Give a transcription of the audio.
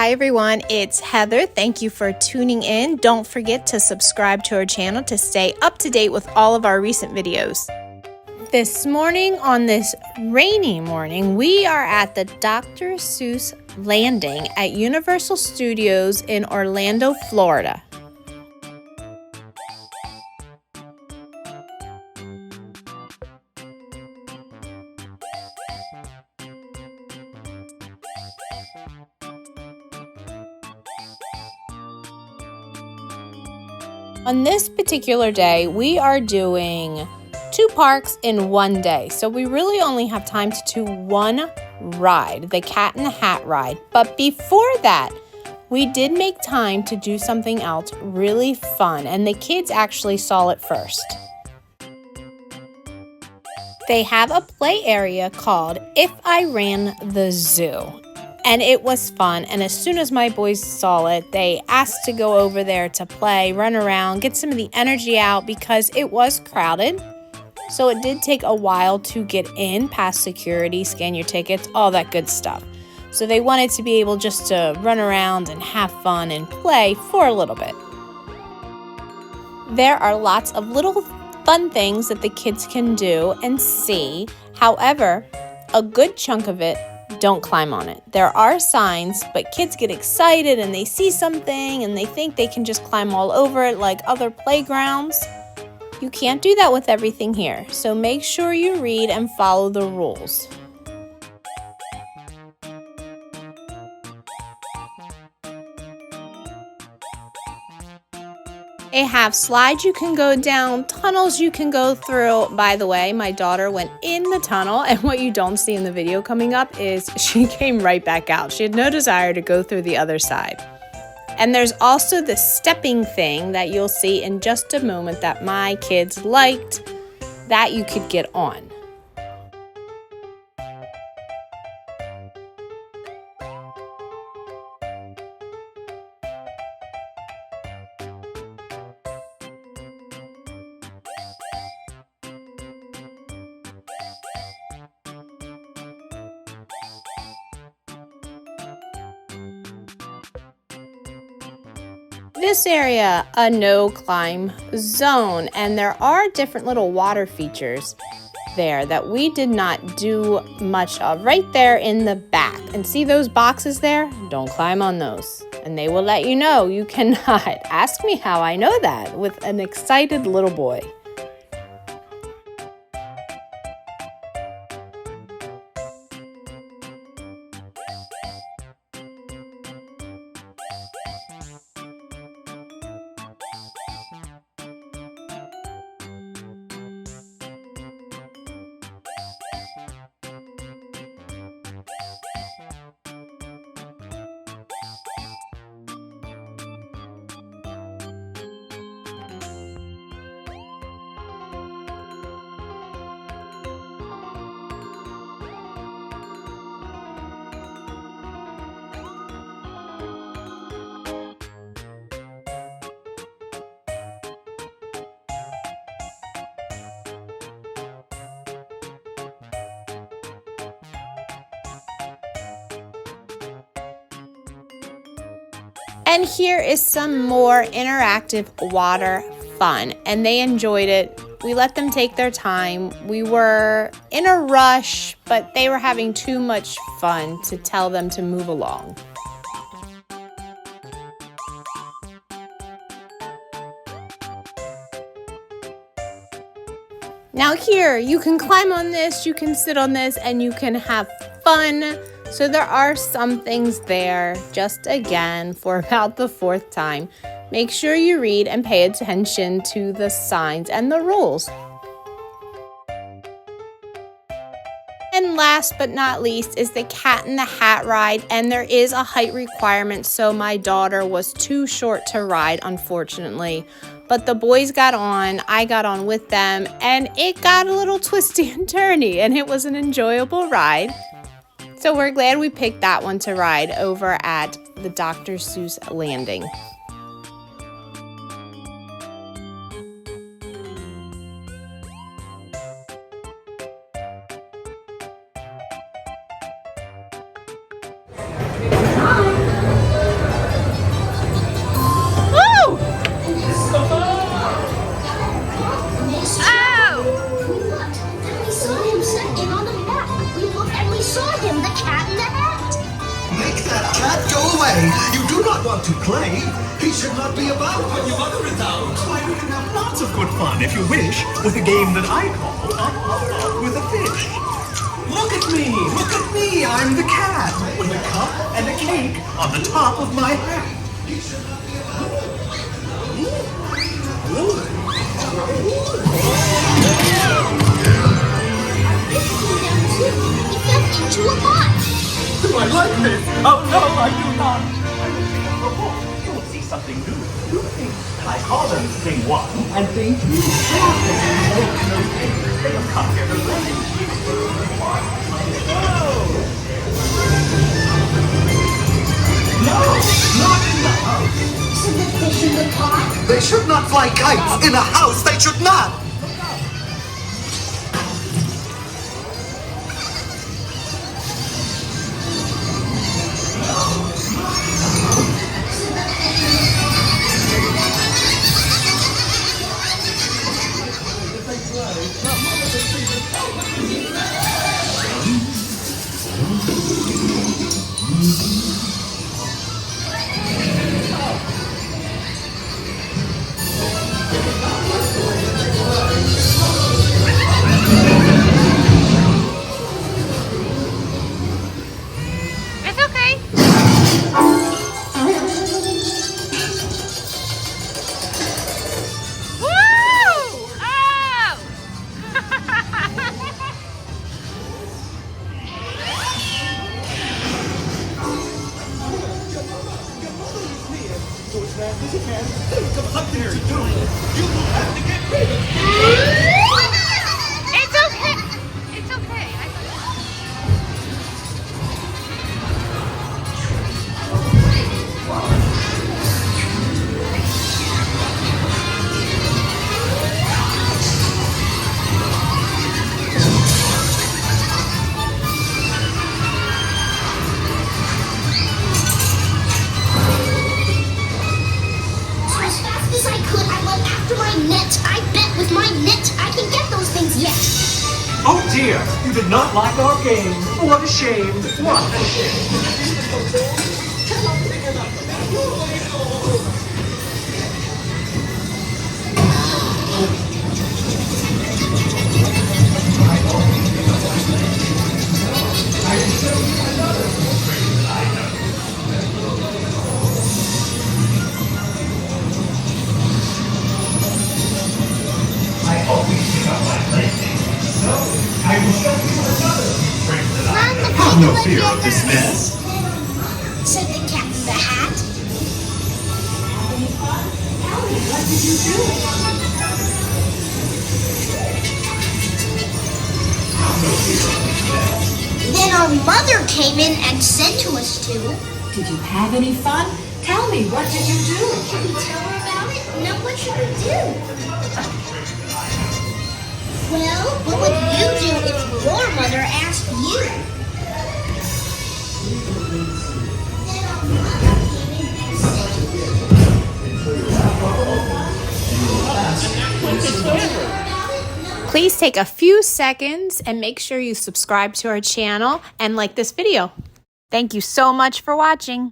Hi everyone, it's Heather. Thank you for tuning in. Don't forget to subscribe to our channel to stay up to date with all of our recent videos. This morning, on this rainy morning, we are at the Dr. Seuss Landing at Universal Studios in Orlando, Florida. On this particular day, we are doing 2 parks in one day. So we really only have time to do one ride, the Cat in the Hat ride. But before that, we did make time to do something else really fun, and the kids actually saw it first. They have a play area called If I Ran the Zoo. And it was fun, and as soon as my boys saw it, they asked to go over there to play, run around, get some of the energy out because it was crowded. So it did take a while to get in, past security, scan your tickets, all that good stuff. So they wanted to be able just to run around and have fun and play for a little bit. There are lots of little fun things that the kids can do and see. However, a good chunk of it, don't climb on it. There are signs, but kids get excited and they see something and they think they can just climb all over it like other playgrounds. You can't do that with everything here, so make sure you read and follow the rules. They have slides you can go down, tunnels you can go through. By the way, my daughter went in the tunnel, and what you don't see in the video coming up is she came right back out. She had no desire to go through the other side. And there's also the stepping thing that you'll see in just a moment that my kids liked that you could get on. This area, a no climb zone, and there are different little water features there that we did not do much of. Right there in the back, and see those boxes there? Don't climb on those, and they will let you know you cannot. Ask me how I know that with an excited little boy. And here is some more interactive water fun, and they enjoyed it. We let them take their time. We were in a rush, but they were having too much fun to tell them to move along. Now here, you can climb on this, you can sit on this, and you can have fun. So there are some things there, just again, for about the 4th time. Make sure you read and pay attention to the signs and the rules. And last but not least is the Cat in the Hat ride, and there is a height requirement, so my daughter was too short to ride, unfortunately. But the boys got on, I got on with them, and it got a little twisty and turny, and it was an enjoyable ride. So we're glad we picked that one to ride over at the Dr. Seuss Landing. Cat, go away. You do not want to play. He should not be about when your mother is out. Why, we can have lots of good fun, if you wish, with a game that I call Up with a Fish. Look at me! Look at me! I'm the cat, with a cup and a cake on the top of my hat. Into a pot. Do I like this? Oh no, I do not. I will take up the book. You will see something new. Two things. And I call them thing one and thing two. They have come here to play. No, not in the house. So the fish in the pot? They should not fly kites in a house. They should not. It's okay. Woo! Oh! It's okay. It's okay. So as fast as I could, I went after my net. I bet with my net I can get those things yet. Oh dear, you did not like our game. What a shame. What a shame. Run the Have no people fear again, of this mess. said the cat in the hat. Then our mother came in and said to us to. Did you have any fun? Tell me, what did you do? Should we tell her about it? Now what should we do? Well, what would you do if your mother asked you? Then our mother came in and said. Please take a few seconds and make sure you subscribe to our channel and like this video. Thank you so much for watching.